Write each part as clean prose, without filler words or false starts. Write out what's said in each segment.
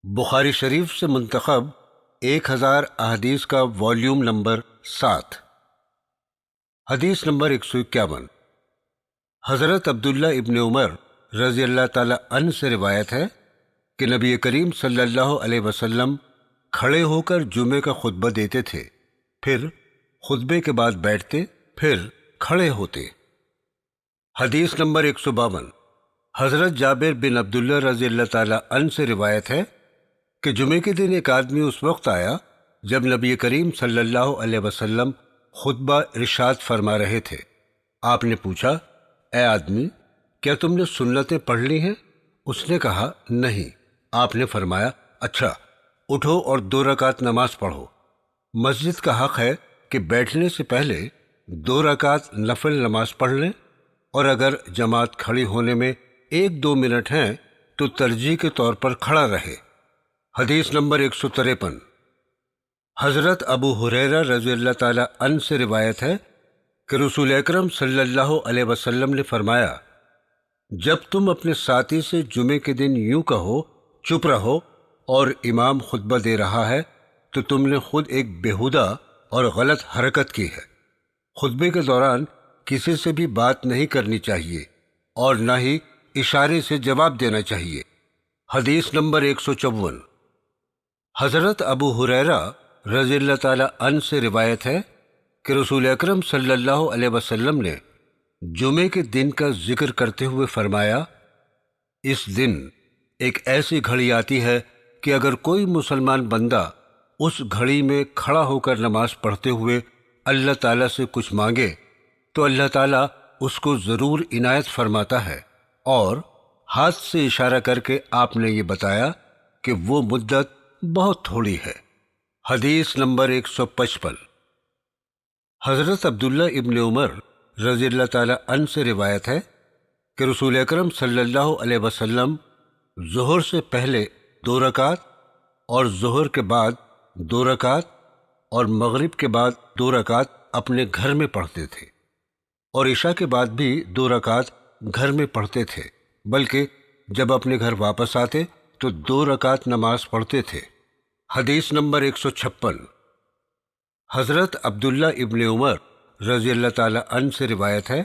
بخاری شریف سے منتخب 1000 احادیث کا والیوم نمبر 7۔ حدیث نمبر 151۔ حضرت عبداللہ ابن عمر رضی اللہ تعالی عنہ سے روایت ہے کہ نبی کریم صلی اللہ علیہ وسلم کھڑے ہو کر جمعے کا خطبہ دیتے تھے، پھر خطبے کے بعد بیٹھتے، پھر کھڑے ہوتے۔ حدیث نمبر 152۔ حضرت جابر بن عبداللہ رضی اللہ تعالی عنہ سے روایت ہے کہ جمعے کے دن ایک آدمی اس وقت آیا جب نبی کریم صلی اللہ علیہ وسلم خطبہ ارشاد فرما رہے تھے۔ آپ نے پوچھا، اے آدمی، کیا تم نے سنتیں پڑھ لی ہیں؟ اس نے کہا، نہیں۔ آپ نے فرمایا، اچھا، اٹھو اور 2 رکعت نماز پڑھو۔ مسجد کا حق ہے کہ بیٹھنے سے پہلے 2 رکعت نفل نماز پڑھ لیں، اور اگر جماعت کھڑی ہونے میں 1-2 منٹ ہیں تو ترجیح کے طور پر کھڑا رہے۔ حدیث نمبر 153۔ حضرت ابو ہریرہ رضی اللہ تعالی عنہ سے روایت ہے کہ رسول اکرم صلی اللہ علیہ وسلم نے فرمایا، جب تم اپنے ساتھی سے جمعے کے دن یوں کہو، چپ رہو، اور امام خطبہ دے رہا ہے، تو تم نے خود ایک بیہودہ اور غلط حرکت کی ہے۔ خطبے کے دوران کسی سے بھی بات نہیں کرنی چاہیے اور نہ ہی اشارے سے جواب دینا چاہیے۔ حدیث نمبر 154۔ حضرت ابو ہریرہ رضی اللہ تعالی عنہ سے روایت ہے کہ رسول اکرم صلی اللہ علیہ وسلم نے جمعے کے دن کا ذکر کرتے ہوئے فرمایا، اس دن ایک ایسی گھڑی آتی ہے کہ اگر کوئی مسلمان بندہ اس گھڑی میں کھڑا ہو کر نماز پڑھتے ہوئے اللہ تعالیٰ سے کچھ مانگے تو اللہ تعالیٰ اس کو ضرور عنایت فرماتا ہے، اور ہاتھ سے اشارہ کر کے آپ نے یہ بتایا کہ وہ مدت بہت تھوڑی ہے۔ حدیث نمبر 155۔ حضرت عبداللہ ابن عمر رضی اللہ تعالی عنہ سے روایت ہے کہ رسول اکرم صلی اللہ علیہ وسلم ظہر سے پہلے 2 رکعت اور ظہر کے بعد 2 رکعت اور مغرب کے بعد 2 رکعت اپنے گھر میں پڑھتے تھے، اور عشاء کے بعد بھی 2 رکعت گھر میں پڑھتے تھے، بلکہ جب اپنے گھر واپس آتے تو 2 رکعت نماز پڑھتے تھے۔ حدیث نمبر 156۔ حضرت عبداللہ ابن عمر رضی اللہ تعالی عنہ سے روایت ہے،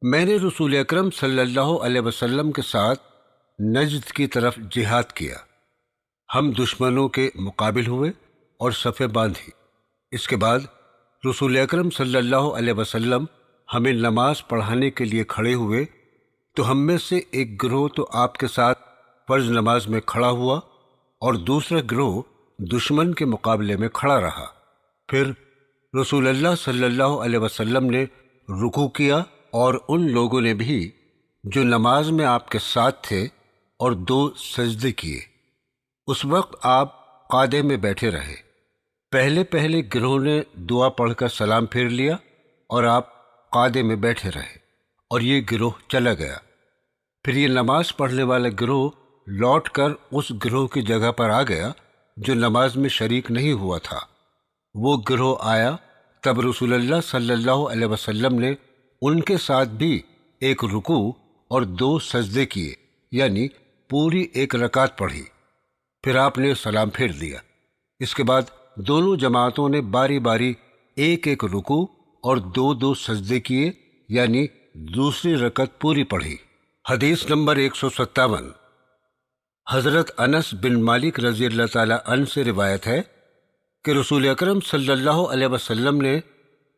میں نے رسول اکرم صلی اللہ علیہ وسلم کے ساتھ نجد کی طرف جہاد کیا۔ ہم دشمنوں کے مقابل ہوئے اور صفیں باندھی۔ اس کے بعد رسول اکرم صلی اللہ علیہ وسلم ہمیں نماز پڑھانے کے لیے کھڑے ہوئے، تو ہم میں سے ایک گروہ تو آپ کے ساتھ فرض نماز میں کھڑا ہوا اور دوسرا گروہ دشمن کے مقابلے میں کھڑا رہا۔ پھر رسول اللہ صلی اللہ علیہ وسلم نے رکوع کیا، اور ان لوگوں نے بھی جو نماز میں آپ کے ساتھ تھے، اور 2 سجدے کیے۔ اس وقت آپ قعدے میں بیٹھے رہے۔ پہلے گروہ نے دعا پڑھ کر سلام پھیر لیا اور آپ قعدے میں بیٹھے رہے، اور یہ گروہ چلا گیا۔ پھر یہ نماز پڑھنے والا گروہ لوٹ کر اس گروہ کی جگہ پر آ گیا جو نماز میں شریک نہیں ہوا تھا۔ وہ گروہ آیا، تب رسول اللہ صلی اللہ علیہ وسلم نے ان کے ساتھ بھی ایک رکوع اور 2 سجدے کیے، یعنی پوری 1 رکعت پڑھی۔ پھر آپ نے سلام پھیر دیا۔ اس کے بعد دونوں جماعتوں نے باری باری ایک رکوع اور 2 سجدے کیے، یعنی دوسری رکعت پوری پڑھی۔ حدیث نمبر 157۔ حضرت انس بن مالک رضی اللہ تعالی عنہ سے روایت ہے کہ رسول اکرم صلی اللہ علیہ وسلم نے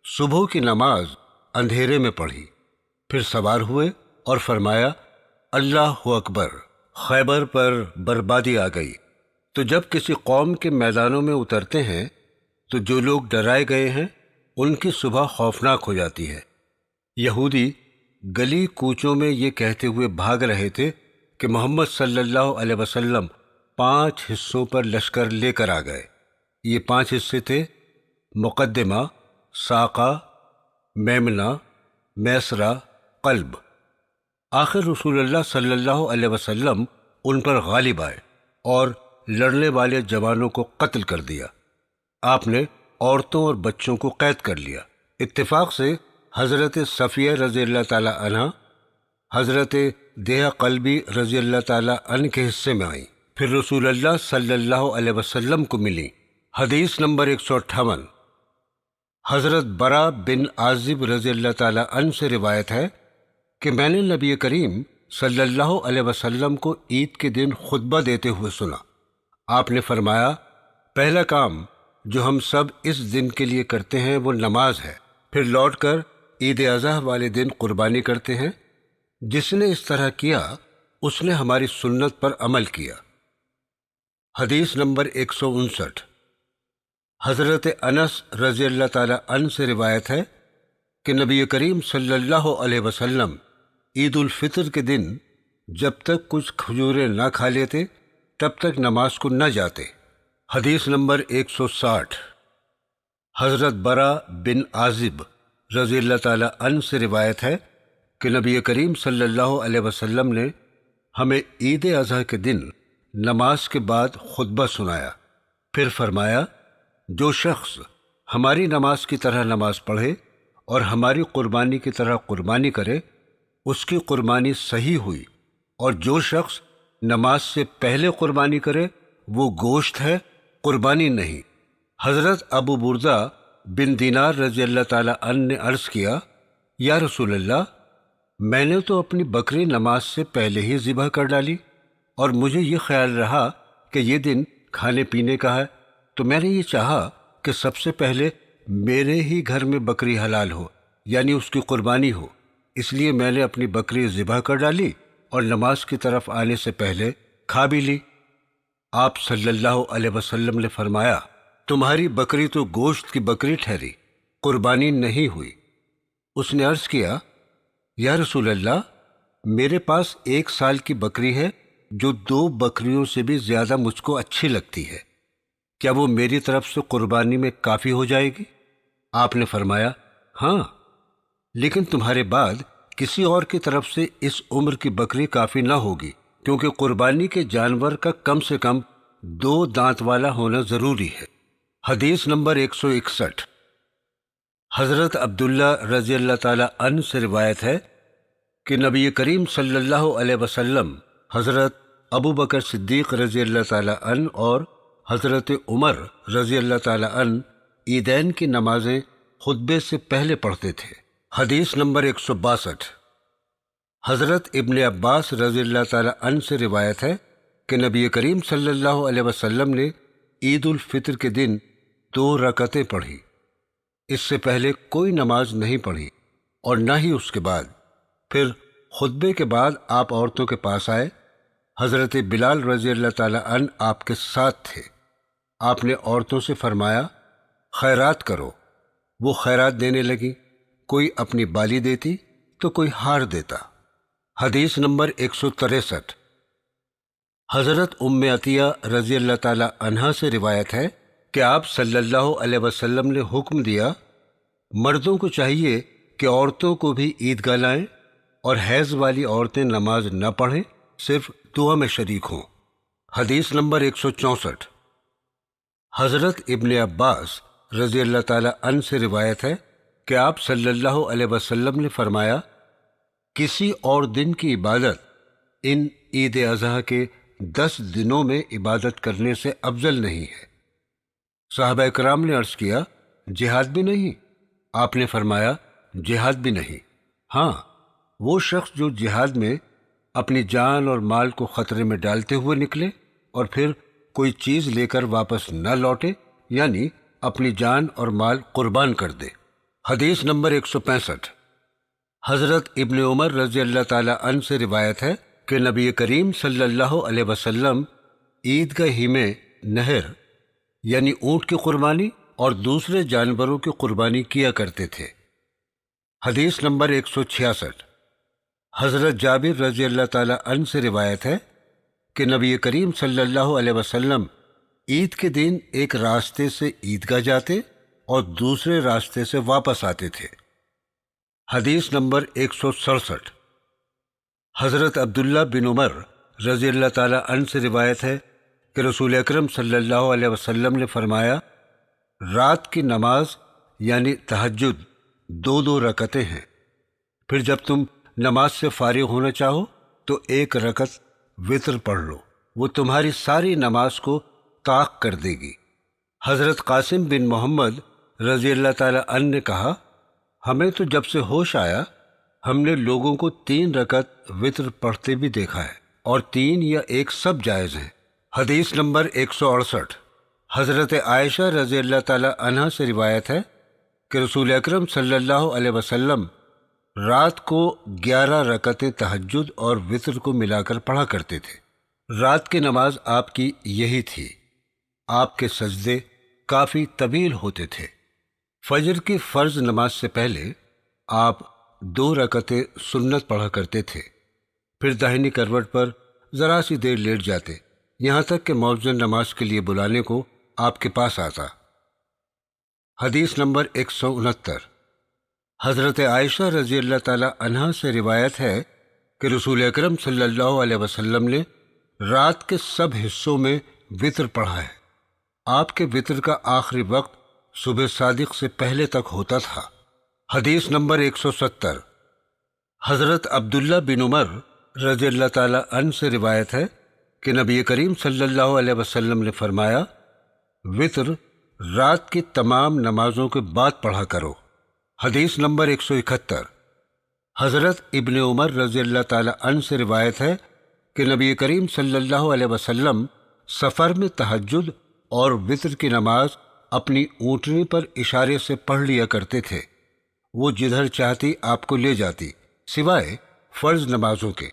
صبح کی نماز اندھیرے میں پڑھی، پھر سوار ہوئے اور فرمایا، اللہ اکبر، خیبر پر بربادی آ گئی۔ تو جب کسی قوم کے میدانوں میں اترتے ہیں تو جو لوگ ڈرائے گئے ہیں ان کی صبح خوفناک ہو جاتی ہے۔ یہودی گلی کوچوں میں یہ کہتے ہوئے بھاگ رہے تھے کہ محمد صلی اللہ علیہ وسلم 5 حصوں پر لشکر لے کر آ گئے۔ یہ 5 حصے تھے: مقدمہ، ساقہ، میمنہ، میسرہ، قلب۔ آخر رسول اللہ صلی اللہ علیہ وسلم ان پر غالب آئے اور لڑنے والے جوانوں کو قتل کر دیا۔ آپ نے عورتوں اور بچوں کو قید کر لیا۔ اتفاق سے حضرت صفیہ رضی اللہ تعالی عنہ حضرت دیہہ قلبی رضی اللہ تعالی عنہ کے حصے میں آئیں۔ پھر رسول اللہ صلی اللہ علیہ وسلم کو ملی۔ حدیث نمبر 158۔ حضرت برا بن عازب رضی اللہ تعالی عنہ سے روایت ہے کہ میں نے نبی کریم صلی اللہ علیہ وسلم کو عید کے دن خطبہ دیتے ہوئے سنا۔ آپ نے فرمایا، پہلا کام جو ہم سب اس دن کے لیے کرتے ہیں وہ نماز ہے، پھر لوٹ کر عید اضحیٰ والے دن قربانی کرتے ہیں۔ جس نے اس طرح کیا اس نے ہماری سنت پر عمل کیا۔ حدیث نمبر 159۔ حضرت انس رضی اللہ تعالی عنہ سے روایت ہے کہ نبی کریم صلی اللہ علیہ وسلم عید الفطر کے دن جب تک کچھ کھجوریں نہ کھا لیتے تب تک نماز کو نہ جاتے۔ حدیث نمبر 160۔ حضرت برا بن عازب رضی اللہ تعالی عنہ سے روایت ہے کہ نبی کریم صلی اللہ علیہ وسلم نے ہمیں عید اضحیٰ کے دن نماز کے بعد خطبہ سنایا، پھر فرمایا، جو شخص ہماری نماز کی طرح نماز پڑھے اور ہماری قربانی کی طرح قربانی کرے اس کی قربانی صحیح ہوئی، اور جو شخص نماز سے پہلے قربانی کرے وہ گوشت ہے، قربانی نہیں۔ حضرت ابو بردہ بن دینار رضی اللہ تعالی عنہ نے عرض کیا، یا رسول اللہ، میں نے تو اپنی بکری نماز سے پہلے ہی ذبح کر ڈالی، اور مجھے یہ خیال رہا کہ یہ دن کھانے پینے کا ہے، تو میں نے یہ چاہا کہ سب سے پہلے میرے ہی گھر میں بکری حلال ہو، یعنی اس کی قربانی ہو، اس لیے میں نے اپنی بکری ذبح کر ڈالی اور نماز کی طرف آنے سے پہلے کھا بھی لی۔ آپ صلی اللہ علیہ وسلم نے فرمایا، تمہاری بکری تو گوشت کی بکری ٹھہری، قربانی نہیں ہوئی۔ اس نے عرض کیا، یا رسول اللہ، میرے پاس 1 سال کی بکری ہے جو 2 بکریوں سے بھی زیادہ مجھ کو اچھی لگتی ہے، کیا وہ میری طرف سے قربانی میں کافی ہو جائے گی؟ آپ نے فرمایا، ہاں، لیکن تمہارے بعد کسی اور کی طرف سے اس عمر کی بکری کافی نہ ہوگی، کیونکہ قربانی کے جانور کا کم سے کم 2 دانت والا ہونا ضروری ہے۔ حدیث نمبر 161۔ حضرت عبداللہ رضی اللہ تعالی عنہ سے روایت ہے کہ نبی کریم صلی اللہ علیہ وسلم حضرت ابو بکر صدیق رضی اللہ تعالی عنہ اور حضرت عمر رضی اللہ تعالی عنہ عیدین کی نمازیں خطبے سے پہلے پڑھتے تھے۔ حدیث نمبر 162۔ حضرت ابن عباس رضی اللہ تعالی عنہ سے روایت ہے کہ نبی کریم صلی اللہ علیہ وسلم نے عید الفطر کے دن 2 رکعتیں پڑھی، اس سے پہلے کوئی نماز نہیں پڑھی اور نہ ہی اس کے بعد۔ پھر خطبے کے بعد آپ عورتوں کے پاس آئے، حضرت بلال رضی اللہ تعالی عنہ آپ کے ساتھ تھے۔ آپ نے عورتوں سے فرمایا، خیرات کرو۔ وہ خیرات دینے لگی، کوئی اپنی بالی دیتی تو کوئی ہار دیتا۔ حدیث نمبر 163۔ حضرت ام عطیہ رضی اللہ تعالی عنہا سے روایت ہے کہ آپ صلی اللہ علیہ وسلم نے حکم دیا، مردوں کو چاہیے کہ عورتوں کو بھی عیدگاہ لائیں، اور حیض والی عورتیں نماز نہ پڑھیں، صرف دعا میں شریک ہوں۔ حدیث نمبر 164۔ حضرت ابن عباس رضی اللہ تعالی عنہ سے روایت ہے کہ آپ صلی اللہ علیہ وسلم نے فرمایا، کسی اور دن کی عبادت ان عید اضحیٰ کے 10 دنوں میں عبادت کرنے سے افضل نہیں ہے۔ صحابہ کرام نے عرض کیا، جہاد بھی نہیں؟ آپ نے فرمایا، جہاد بھی نہیں، ہاں وہ شخص جو جہاد میں اپنی جان اور مال کو خطرے میں ڈالتے ہوئے نکلے اور پھر کوئی چیز لے کر واپس نہ لوٹے، یعنی اپنی جان اور مال قربان کر دے۔ حدیث نمبر 165۔ حضرت ابن عمر رضی اللہ تعالی عنہ سے روایت ہے کہ نبی کریم صلی اللہ علیہ وسلم عیدگاہ ہی میں نہر یعنی اونٹ کی قربانی اور دوسرے جانوروں کی قربانی کیا کرتے تھے۔ حدیث نمبر 166۔ حضرت جابر رضی اللہ تعالی عنہ سے روایت ہے کہ نبی کریم صلی اللہ علیہ وسلم عید کے دن ایک راستے سے عیدگاہ جاتے اور دوسرے راستے سے واپس آتے تھے۔ حدیث نمبر 167۔ حضرت عبداللہ بن عمر رضی اللہ تعالی عنہ سے روایت ہے کہ رسول اکرم صلی اللہ علیہ وسلم نے فرمایا، رات کی نماز یعنی تہجد 2 رکعتیں ہیں، پھر جب تم نماز سے فارغ ہونا چاہو تو 1 رکعت وتر پڑھ لو، وہ تمہاری ساری نماز کو طاق کر دے گی۔ حضرت قاسم بن محمد رضی اللہ تعالی عنہ نے کہا، ہمیں تو جب سے ہوش آیا ہم نے لوگوں کو 3 رکعت وتر پڑھتے بھی دیکھا ہے، اور 3 یا 1 سب جائز ہیں۔ حدیث نمبر 168۔ حضرت عائشہ رضی اللہ تعالی عنہا سے روایت ہے کہ رسول اکرم صلی اللہ علیہ وسلم رات کو 11 رکعتیں تہجد اور وتر کو ملا کر پڑھا کرتے تھے۔ رات کی نماز آپ کی یہی تھی۔ آپ کے سجدے کافی طویل ہوتے تھے۔ فجر کی فرض نماز سے پہلے آپ 2 رکعتیں سنت پڑھا کرتے تھے، پھر داہنی کروٹ پر ذرا سی دیر لیٹ جاتے، یہاں تک کہ مؤذن نماز کے لیے بلانے کو آپ کے پاس آتا۔ حدیث نمبر 169۔ حضرت عائشہ رضی اللہ تعالی عنہا سے روایت ہے کہ رسول اکرم صلی اللہ علیہ وسلم نے رات کے سب حصوں میں وتر پڑھا ہے۔ آپ کے وتر کا آخری وقت صبح صادق سے پہلے تک ہوتا تھا۔ حدیث نمبر 170۔ حضرت عبداللہ بن عمر رضی اللہ تعالی عنہ سے روایت ہے کہ نبی کریم صلی اللہ علیہ وسلم نے فرمایا، وتر رات کی تمام نمازوں کے بعد پڑھا کرو۔ حدیث نمبر 171۔ حضرت ابن عمر رضی اللہ تعالی عنہ سے روایت ہے کہ نبی کریم صلی اللہ علیہ وسلم سفر میں تہجد اور وتر کی نماز اپنی اونٹنی پر اشارے سے پڑھ لیا کرتے تھے۔ وہ جدھر چاہتی آپ کو لے جاتی، سوائے فرض نمازوں کے۔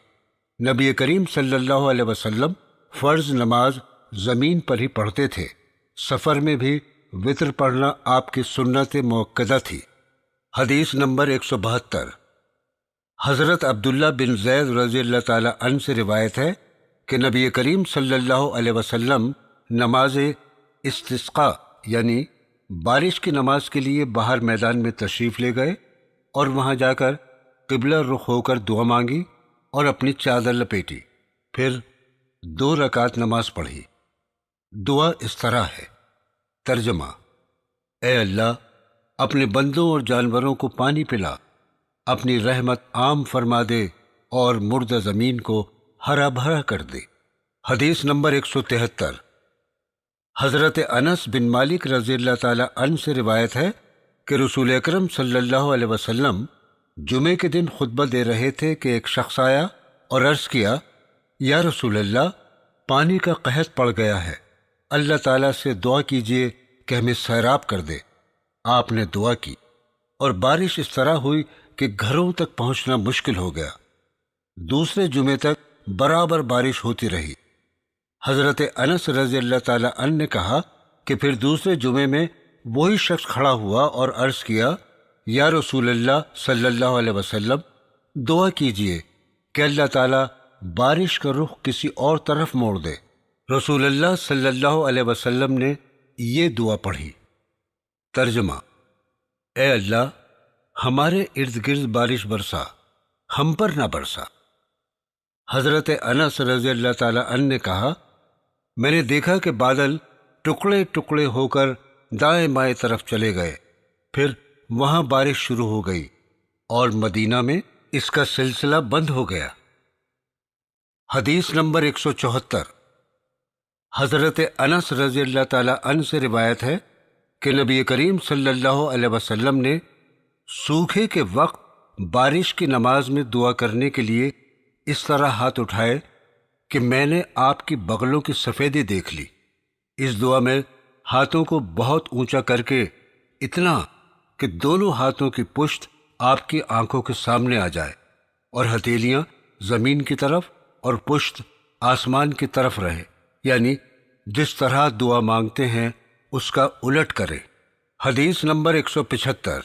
نبی کریم صلی اللہ علیہ وسلم فرض نماز زمین پر ہی پڑھتے تھے۔ سفر میں بھی وتر پڑھنا آپ کی سنت موقدہ تھی۔ حدیث نمبر 172۔ حضرت عبداللہ بن زید رضی اللہ تعالی عنہ سے روایت ہے کہ نبی کریم صلی اللہ علیہ وسلم نماز استسقاء یعنی بارش کی نماز کے لیے باہر میدان میں تشریف لے گئے اور وہاں جا کر قبلہ رخ ہو کر دعا مانگی اور اپنی چادر لپیٹی، پھر 2 رکعت نماز پڑھی۔ دعا اس طرح ہے۔ ترجمہ: اے اللہ، اپنے بندوں اور جانوروں کو پانی پلا، اپنی رحمت عام فرما دے اور مردہ زمین کو ہرا بھرا کر دے۔ حدیث نمبر 173۔ حضرت انس بن مالک رضی اللہ تعالی عنہ سے روایت ہے کہ رسول اکرم صلی اللہ علیہ وسلم جمعے کے دن خطبہ دے رہے تھے کہ ایک شخص آیا اور عرض کیا، یا رسول اللہ، پانی کا قحط پڑ گیا ہے، اللہ تعالیٰ سے دعا کیجیے کہ ہمیں سیراب کر دے۔ آپ نے دعا کی اور بارش اس طرح ہوئی کہ گھروں تک پہنچنا مشکل ہو گیا۔ دوسرے جمعے تک برابر بارش ہوتی رہی۔ حضرت انس رضی اللہ تعالی عنہ نے کہا کہ پھر دوسرے جمعے میں وہی شخص کھڑا ہوا اور عرض کیا، یا رسول اللہ صلی اللہ علیہ وسلم، دعا کیجیے کہ اللہ تعالیٰ بارش کا رخ کسی اور طرف موڑ دے۔ رسول اللہ صلی اللہ علیہ وسلم نے یہ دعا پڑھی۔ ترجمہ: اے اللہ، ہمارے ارد گرد بارش برسا، ہم پر نہ برسا۔ حضرت انس رضی اللہ تعالی عنہ نے کہا، میں نے دیکھا کہ بادل ٹکڑے ٹکڑے ہو کر دائیں بائیں طرف چلے گئے، پھر وہاں بارش شروع ہو گئی اور مدینہ میں اس کا سلسلہ بند ہو گیا۔ حدیث نمبر 174۔ حضرت انس رضی اللہ تعالی عنہ سے روایت ہے کہ نبی کریم صلی اللہ علیہ وسلم نے سوکھے کے وقت بارش کی نماز میں دعا کرنے کے لیے اس طرح ہاتھ اٹھائے کہ میں نے آپ کی بغلوں کی سفیدی دیکھ لی۔ اس دعا میں ہاتھوں کو بہت اونچا کر کے اتنا کہ دونوں ہاتھوں کی پشت آپ کی آنکھوں کے سامنے آ جائے اور ہتھیلیاں زمین کی طرف اور پشت آسمان کی طرف رہے، یعنی جس طرح دعا مانگتے ہیں اس کا الٹ کرے۔ حدیث نمبر 175۔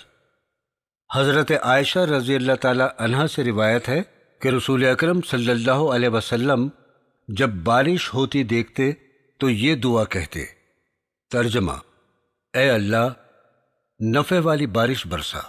حضرت عائشہ رضی اللہ تعالی عنہا سے روایت ہے کہ رسول اکرم صلی اللہ علیہ وسلم جب بارش ہوتی دیکھتے تو یہ دعا کہتے۔ ترجمہ: اے اللہ، نفع والی بارش برسا۔